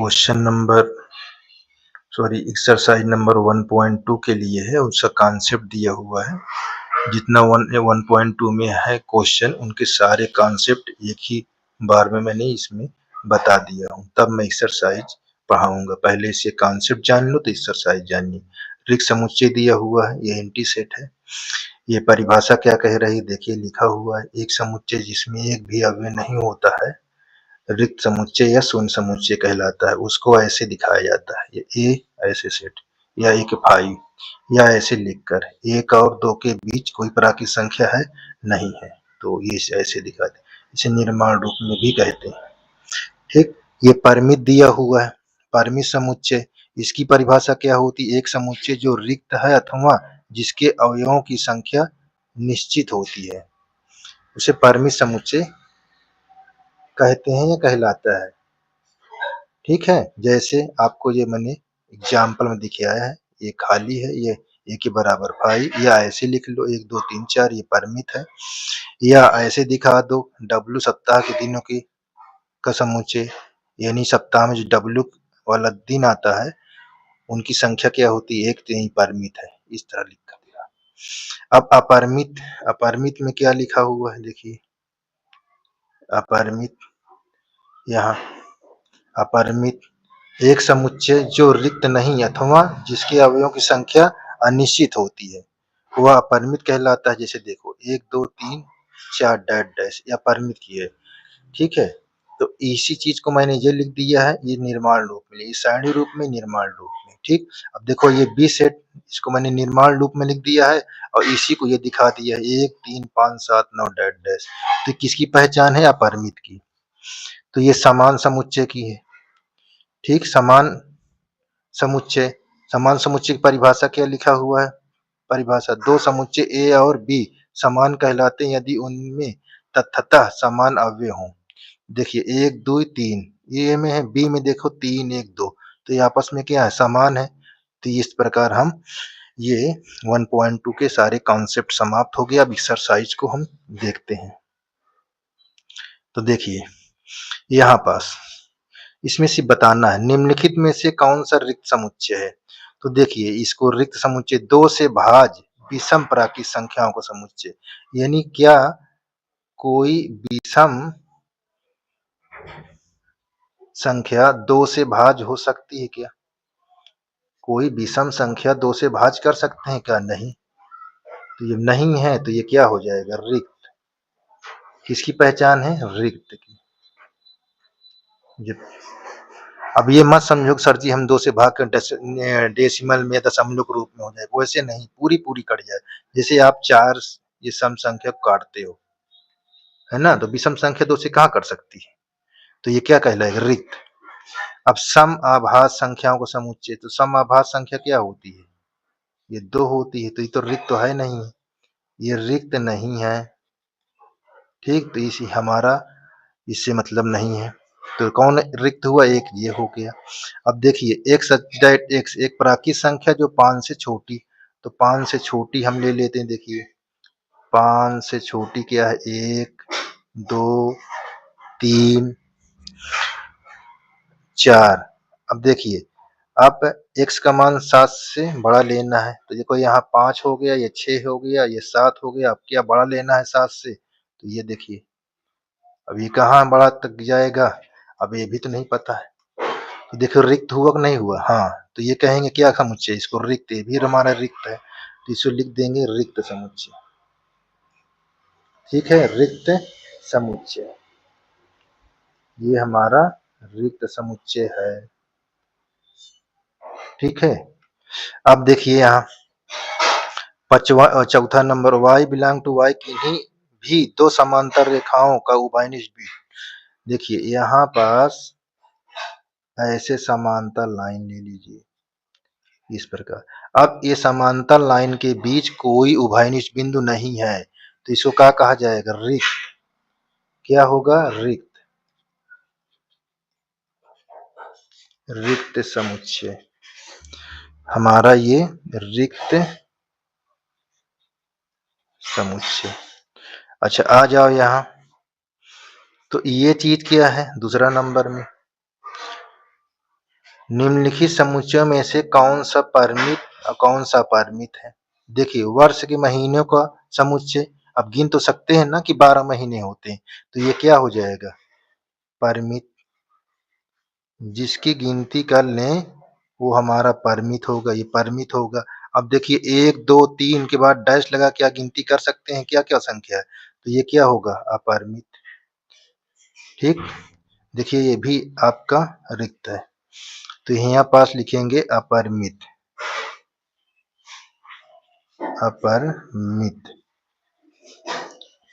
Question number exercise number 1.2 के लिए है, उसका कॉन्सेप्ट दिया हुआ है। जितना 1.2 में है क्वेश्चन, उनके सारे कॉन्सेप्ट एक ही बार में मैंने इसमें बता दिया हूँ। तब मैं एक्सरसाइज पढ़ाऊंगा। पहले इसे कॉन्सेप्ट जान लो तो एक्सरसाइज जानिए। रिक्त समुच्चय दिया हुआ है, ये एंटी सेट है। ये परिभाषा क्या कह रही है देखिए, लिखा हुआ है एक समुच्चय जिसमें एक भी अवयव नहीं होता है रिक्त समुच्चय या शून्य समुच्चय कहलाता है। उसको ऐसे दिखाया जाता है, ये ए ऐसे सेट या एक 5 या ऐसे लिखकर 1 और 2 के बीच कोई प्राकृत संख्या है नहीं है, तो ये ऐसे दिखाते हैं। इसे निर्माण रूप में भी कहते हैं। ठीक, ये परिमित दिया हुआ है, परिमित समुच्चय। इसकी परिभाषा क्या होती है? एक समुच्चय जो रिक्त है अथवा जिसके अवयवों की संख्या निश्चित होती है, उसे परिमित समुच्चय कहते हैं या कहलाता है। ठीक है, जैसे आपको ये मैंने एग्जाम्पल में दिखाया है, ये खाली है, ये ए के बराबर 5, या ऐसे लिख लो 1 2 3 4, ये परिमित है। या ऐसे दिखा दो डब्लू सप्ताह के दिनों की का समुच्चय, यानी सप्ताह में जो डब्लू वाला दिन आता है उनकी संख्या क्या होती है, एक, तो यही परिमित है। इस तरह लिखा दिया। अब अपरिमित, अपरिमित में क्या लिखा हुआ है देखिए, अपरिमित, यहाँ अपरिमित एक समुच्चय जो रिक्त नहीं अथवा जिसके अवयवों की संख्या अनिश्चित होती है, वह अपरिमित कहलाता है। जैसे देखो 1 2 3 4 डैश डैश, यह परिमित की है। ठीक है, तो इसी चीज को मैंने ये लिख दिया है, ये निर्माण रूप में, ये सारणी रूप में, निर्माण रूप में। ठीक, अब देखो ये बी सेट, इसको मैंने निर्माण रूप में लिख दिया है और इसी को ये दिखा दिया है 1 3 5 7 9 डैश डैश। तो किसकी पहचान है? अपरिमित की। तो ये समान समुच्चय की है। ठीक, समान समुच्चय, समान समुच्चय की परिभाषा क्या लिखा हुआ है? परिभाषा, दो समुच्चय ए और बी समान कहलाते हैं यदि उनमें तथ्यतः समान अवयव हों। देखिए 1 2 3 ए में है, बी में देखो 3 1 2, तो ये आपस में क्या है? समान है। तो इस प्रकार हम ये 1.2 के सारे कॉन्सेप्ट समाप्त हो गए। अब एक्सरसाइज को हम देखते हैं। तो देखिए यहाँ पास इसमें से बताना है निम्नलिखित में से कौन सा रिक्त समुच्चय है। तो देखिए इसको रिक्त समुच्चय 2 से भाज्य विषम प्राकृत संख्याओं का समुच्चय, यानी क्या कोई विषम संख्या 2 से भाज्य हो सकती है क्या? कोई विषम संख्या 2 से भाज्य कर सकते हैं क्या? नहीं। तो ये नहीं है, तो ये क्या हो जाएगा? रिक्त। किसकी पहचान है? रिक्त की। अब ये मत समझो सर जी हम 2 से भाग कर डेसिमल में, दशमलव के रूप में हो जाए, वैसे नहीं, पूरी पूरी कट जाए। जैसे आप 4 ये सम संख्या को काटते हो, है ना, तो विषम संख्या 2 से कहाँ कट सकती है? तो ये क्या कहलाएगा? रिक्त। अब सम आभाज्य संख्याओं को समुच्चय, तो सम आभाज्य संख्या क्या होती है? ये 2 होती है, तो ये तो रिक्त तो है नहीं, ये रिक्त नहीं है। ठीक, तो इसी हमारा इससे मतलब नहीं है। तो कौन रिक्त हुआ? एक, ये हो गया। अब देखिए x दैट x एक प्राकृत संख्या जो 5 से छोटी, तो 5 से छोटी हम ले लेते हैं। देखिए 5 से छोटी क्या है? 1 2 3 4। अब देखिए अब x का मान 7 से बड़ा लेना है, तो देखो यहाँ 5 हो गया, ये 6 हो गया, ये 7 हो गया। अब क्या बड़ा लेना है 7 से? तो ये देखिए अब ये कहाँ बड़ा तक जाएगा? अब ये भी तो नहीं पता है। तो देखो रिक्त हुआ कि नहीं हुआ? हाँ, तो ये कहेंगे क्या समुच्चय? इसको रिक्त, ये भी हमारा रिक्त है, तो इसको लिख देंगे रिक्त समुच्चय। ठीक है, रिक्त समुच्चय, ये हमारा रिक्त समुच्चय है। ठीक है, अब देखिए यहाँ चौथा number, y belong to y किन्हीं भी 2 समांतर रेखाओं का उभयनिष्ठ भी। देखिए यहाँ पास ऐसे समांतर लाइन ले लीजिए इस प्रकार। अब ये समांतर लाइन के बीच कोई उभयनिष्ठ बिंदु नहीं है, तो इसको क्या कहा जाएगा? रिक्त। क्या होगा? रिक्त, रिक्त समुच्चय हमारा ये रिक्त समुच्चय। अच्छा आ जाओ यहाँ, तो ये चीज क्या है दूसरा नंबर में? निम्नलिखित समुच्चयों में से कौन सा परिमित और कौन सा अपरिमित है? देखिए वर्ष के महीनों का समुच्चय, अब गिन तो सकते हैं ना कि 12 महीने होते हैं, तो ये क्या हो जाएगा? परिमित। जिसकी गिनती कर लें वो हमारा परिमित होगा, ये परिमित होगा। अब देखिए 1, 2, 3 के बाद डैश लगा के गिनती कर सकते हैं क्या क्या संख्या है, तो ये क्या होगा? अपरिमित। ठीक, देखिए ये भी आपका रिक्त है, तो यहाँ पास लिखेंगे अपरिमित। अपरिमित,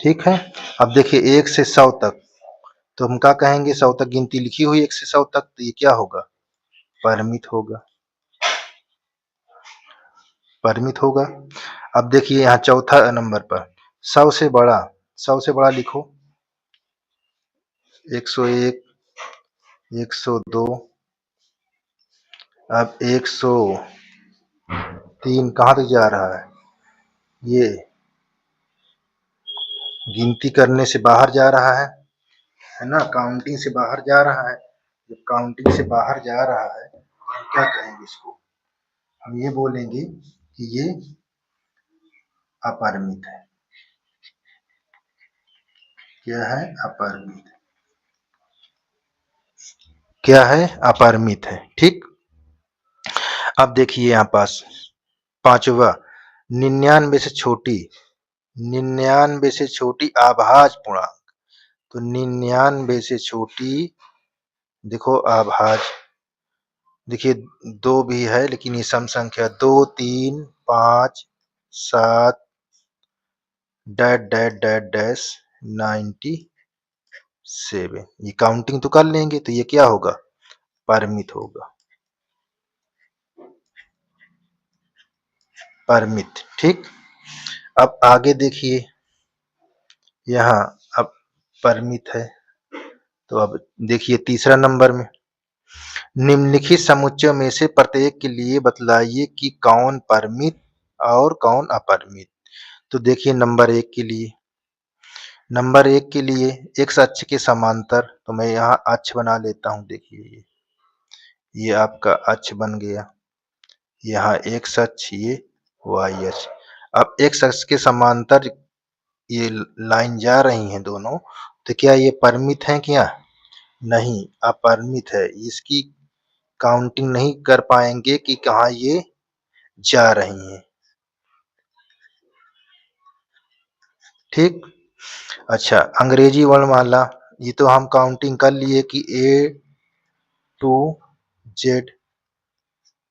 ठीक है। अब देखिए 1 से 100 तक, तो हम क्या कहेंगे? 100 तक गिनती लिखी हुई 1 से 100 तक, तो ये क्या होगा? परिमित होगा, परिमित होगा। अब देखिए यहाँ चौथा नंबर पर 100 से बड़ा, 100 से बड़ा लिखो 101, 102, अब 103 कहाँ तक जा रहा है? ये गिनती करने से बाहर जा रहा है ना, काउंटिंग से बाहर जा रहा है। जब काउंटिंग से बाहर जा रहा है तो हम क्या कहेंगे इसको? हम ये बोलेंगे कि ये अपरिमित है। क्या है? अपरिमित। क्या है? अपरिमित है, ठीक। अब देखिए यहाँ पास पांचवा, 99 से छोटी, 99 से छोटी अभाज्य पूर्णांक, तो 99 से छोटी, देखो अभाज्य, देखिए 2 भी है लेकिन ये सम संख्या, 2, 3, 5, 7 डैश डैश डैश डैश 97, ये काउंटिंग तो कर लेंगे, तो ये क्या होगा? परिमित होगा, परिमित, ठीक। अब आगे देखिए यहाँ, अब परिमित है, तो अब देखिए तीसरा नंबर में, निम्नलिखित समुच्चयों में से प्रत्येक के लिए बतलाइए कि कौन परिमित और कौन अपरिमित। तो देखिए नंबर 1 के लिए, नंबर 1 के लिए x अक्ष के समांतर, तो मैं यहाँ अक्ष बना लेता हूँ। देखिए ये आपका अक्ष बन गया, यहाँ x अक्ष, ये y अक्ष। अब x अक्ष के समांतर ये लाइन जा रही हैं दोनों, तो क्या ये परिमित है? क्या नहीं, अपरिमित है। इसकी काउंटिंग नहीं कर पाएंगे कि कहाँ ये जा रही हैं, ठीक। अच्छा, अंग्रेजी वर्णमाला, ये तो हम काउंटिंग कर लिए कि A to Z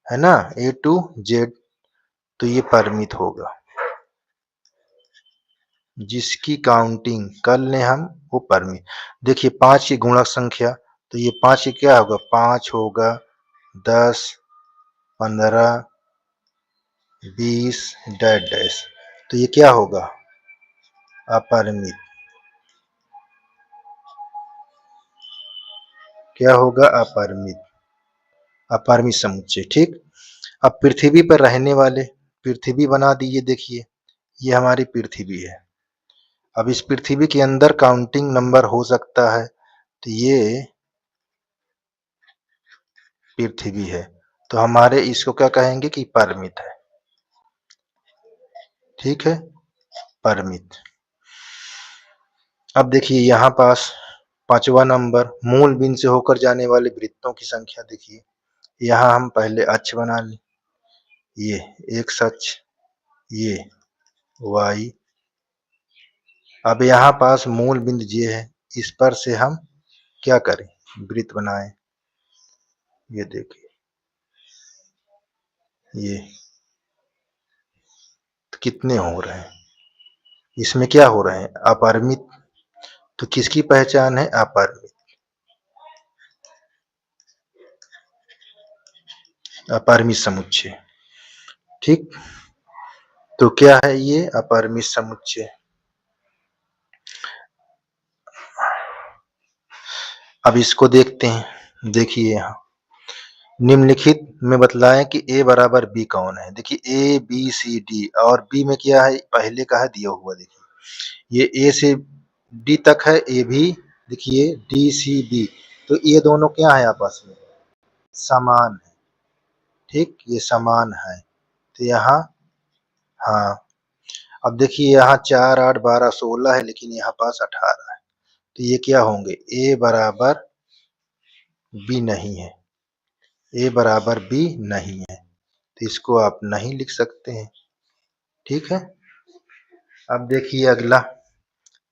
है ना, A to Z, तो ये परिमित होगा। जिसकी काउंटिंग कर लें हम वो परिमित। देखिए 5 की गुणक संख्या, तो ये 5 की क्या होगा? 5 होगा, 10, 15, 20 डैश डैश, तो ये क्या होगा? अपरिमित। क्या होगा? अपरिमित, अपरिमित समुच्चय, ठीक। अब पृथ्वी पर रहने वाले, पृथ्वी बना दीजिए। देखिए ये हमारी पृथ्वी है, अब इस पृथ्वी के अंदर काउंटिंग नंबर हो सकता है, तो ये पृथ्वी है, तो हमारे इसको क्या कहेंगे कि परिमित है, ठीक है, परिमित। अब देखिए यहाँ पास पांचवा नंबर, मूल बिंदु से होकर जाने वाले वृत्तों की संख्या। देखिए यहाँ हम पहले अक्ष बना लें, ये x अक्ष, ये y। अब यहाँ पास मूल बिंदु ये है, इस पर से हम क्या करें? वृत्त बनाएं। ये देखिए ये तो कितने हो रहे हैं? इसमें क्या हो रहे हैं? अपरिमित। तो किसकी पहचान है? अपरिमित, अपरिमित समुच्चय, ठीक। तो क्या है ये? अपरिमित समुच्चय। अब इसको देखते हैं। देखिए यहाँ निम्नलिखित में बतलाएं कि a बराबर b कौन है। देखिए a b c d, और b में क्या है? पहले का है दिया हुआ। देखिए ये a से d तक है, a भी, देखिए d c b, तो ये दोनों क्या है आपस में? समान है, ठीक, ये समान है। तो यहाँ हाँ, अब देखिए यहाँ 4, 8, 12, 16 है, लेकिन यहाँ पास 18 है। तो ये क्या होंगे, ए बराबर बी नहीं है, ए बराबर बी नहीं है, तो इसको आप नहीं लिख सकते हैं, ठीक है। अब देखिए अगला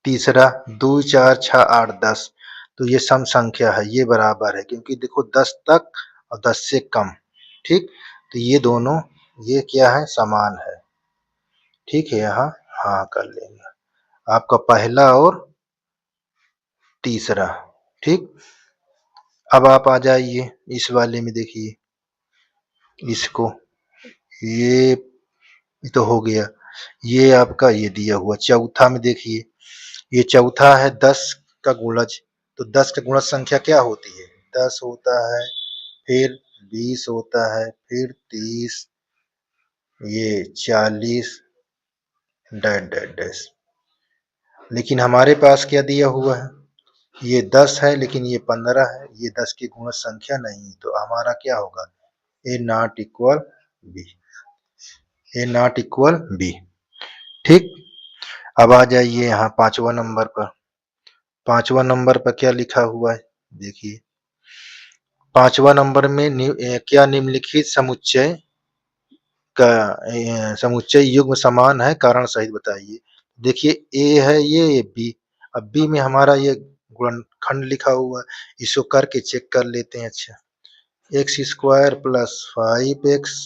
तीसरा 2, 4, 6, 8, 10, तो ये सम संख्या है, ये बराबर है, क्योंकि देखो 10 तक और 10 से कम, ठीक, तो ये दोनों ये क्या है, समान है, ठीक है। यहाँ हाँ कर लेंगे आपका पहला और तीसरा, ठीक। अब आप आ जाइए इस वाले में, देखिए इसको, ये तो हो गया, ये आपका ये दिया हुआ चौथा में देखिए, ये चौथा है 10 का गुणज, तो 10 का गुणज संख्या क्या होती है, 10 होता है, फिर 20 होता है, फिर 30, ये 40 डैश डैश डैश। लेकिन हमारे पास क्या दिया हुआ है, ये 10 है, लेकिन ये 15 है, ये 10 की गुणज संख्या नहीं, तो हमारा क्या होगा, A not equal B, A not equal B, ठीक। अब आ जाइए यहाँ पांचवा नंबर पर, पांचवा नंबर पर क्या लिखा हुआ है, देखिए पांचवा नंबर में क्या निम्नलिखित समुच्चय का समुच्चय युग्म समान है, कारण सहित बताइए। देखिए ए है ये बी, अब बी में हमारा ये गुणनखंड लिखा हुआ है, इसको करके चेक कर लेते हैं। अच्छा, x square plus 5x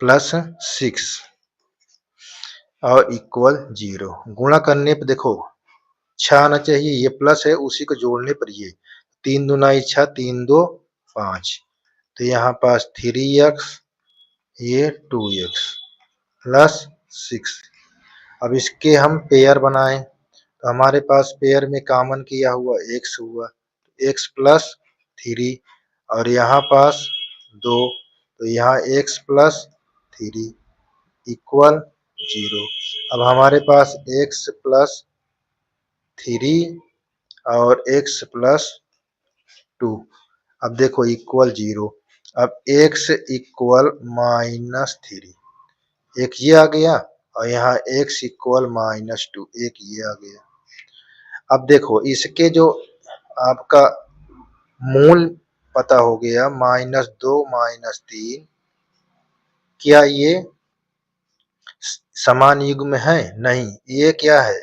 plus 6 और इक्वल 0, गुणा करने पर देखो 6 आना चाहिए, ये प्लस है, उसी को जोड़ने पर ये 3 दूना 6, 3 2 5, तो यहाँ पास 3x, ये 2x प्लस 6। अब इसके हम पेयर बनाएं, तो हमारे पास पेयर में कॉमन किया हुआ x हुआ, x प्लस 3, और यहाँ पास 2, तो यहाँ x प्लस 3 इक्वल 0। अब हमारे पास x प्लस 3 और x प्लस 2, अब देखो इक्वल 0। अब x इक्वल -3, एक ये आ गया, और यहाँ x इक्वल -2, एक ये आ गया। अब देखो इसके जो आपका मूल पता हो गया, -2 -3, क्या ये समान युग्म है, नहीं, ये क्या है,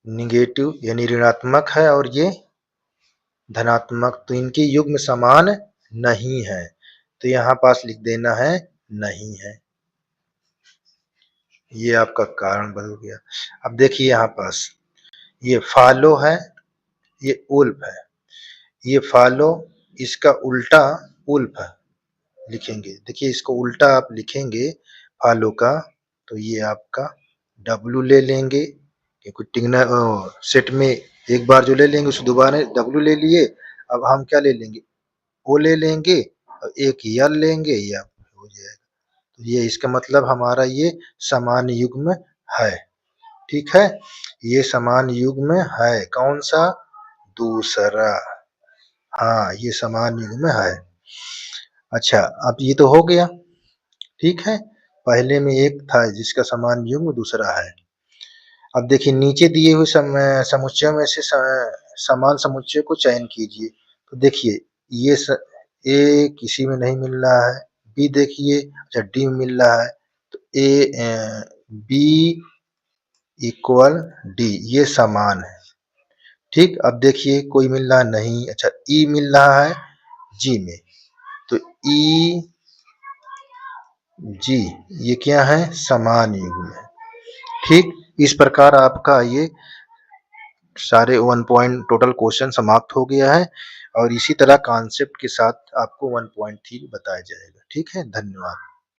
निगेटिव यानी ऋणात्मक है, और ये धनात्मक, तो इनके युग्म समान नहीं है, तो यहाँ पास लिख देना है नहीं है, ये आपका कारण बदल गया। अब देखिए यहाँ पास ये फॉलो है, ये उल्फ है, ये फॉलो, इसका उल्टा उल्फ लिखेंगे, देखिए इसको उल्टा आप लिखेंगे फॉलो का, तो ये आपका डब्लू ले लेंगे, क्योंकि टिग्ना सेट में एक बार जो ले लेंगे उसे दोबारा डब्लू ले लिए, अब हम क्या ले लेंगे, ओ ले लेंगे, और एक यल लेंगे, या हो जाएगा, तो ये इसका मतलब हमारा ये समान युग्म है, ठीक है, ये समान युग्म है, कौन सा, दूसरा, हाँ ये समान युग्म है। अच्छा, अब ये तो हो गया, ठीक है, पहले में एक था जिसका समान युग्म दूसरा है। अब देखिए नीचे दिए हुए समुच्चय में से समान समुच्चय को चयन कीजिए, तो देखिए ये ए किसी में नहीं मिल रहा है, बी देखिए, अच्छा डी में मिल रहा है, तो ए बी इक्वल डी, ये समान है, ठीक। अब देखिए कोई मिल रहा नहीं, अच्छा ई मिल रहा है जी में, तो ई जी ये क्या है, समान युग्म है, ठीक। इस प्रकार आपका ये सारे 1 पॉइंट टोटल क्वेश्चन समाप्त हो गया है, और इसी तरह कॉन्सेप्ट के साथ आपको 1.3 बताया जाएगा, ठीक है, धन्यवाद।